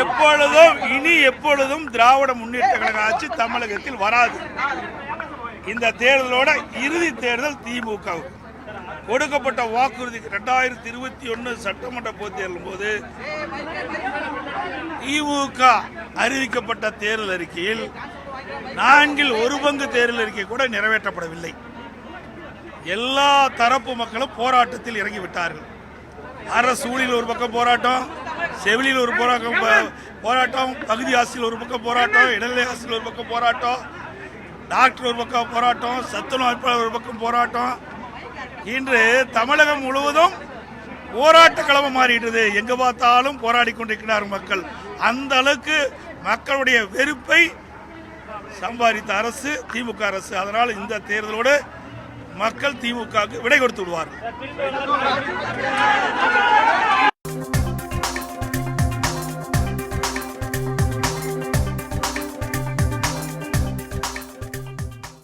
எப்பொழுதும் இனி எப்பொழுதும் திராவிட முன்னேற்ற கழக ஆட்சி தமிழகத்தில் வராது. இந்த தேர்தலோட இறுதி தேர்தல் திமுக கொடுக்கப்பட்ட வாக்குறுதி 2021 சட்டமன்ற பொதுத் தேர்தலின் போது திமுக அறிவிக்கப்பட்ட தேர்தல் அறிக்கையில் 1/4 தேர்தல் அறிக்கை கூட நிறைவேற்றப்படவில்லை. எல்லா தரப்பு மக்களும் போராட்டத்தில் இறங்கிவிட்டார்கள். அரசு ஊழியர் ஒரு பக்கம் போராட்டம், செவிலியில் ஒரு போராட்டம், பகுதி ஆசிரியர் ஒரு பக்கம் போராட்டம், இடைநிலை ஆசிரியர் ஒரு பக்கம் போராட்டம், டாக்டர் ஒரு பக்கம் போராட்டம், சத்துணவு அமைப்பாளர் ஒரு பக்கம் போராட்டம். இன்று தமிழகம் முழுவதும் போராட்ட களம் மாறிட்டது. எங்க பார்த்தாலும் போராடி கொண்டிருக்கிறார் மக்கள். அந்த அளவுக்கு மக்களுடைய வெறுப்பை சம்பாதித்த அரசு திமுக அரசு. அதனால் இந்த தேர்தலோடு மக்கள் திமுகவுக்கு விடை கொடுத்து விடுவார்கள்.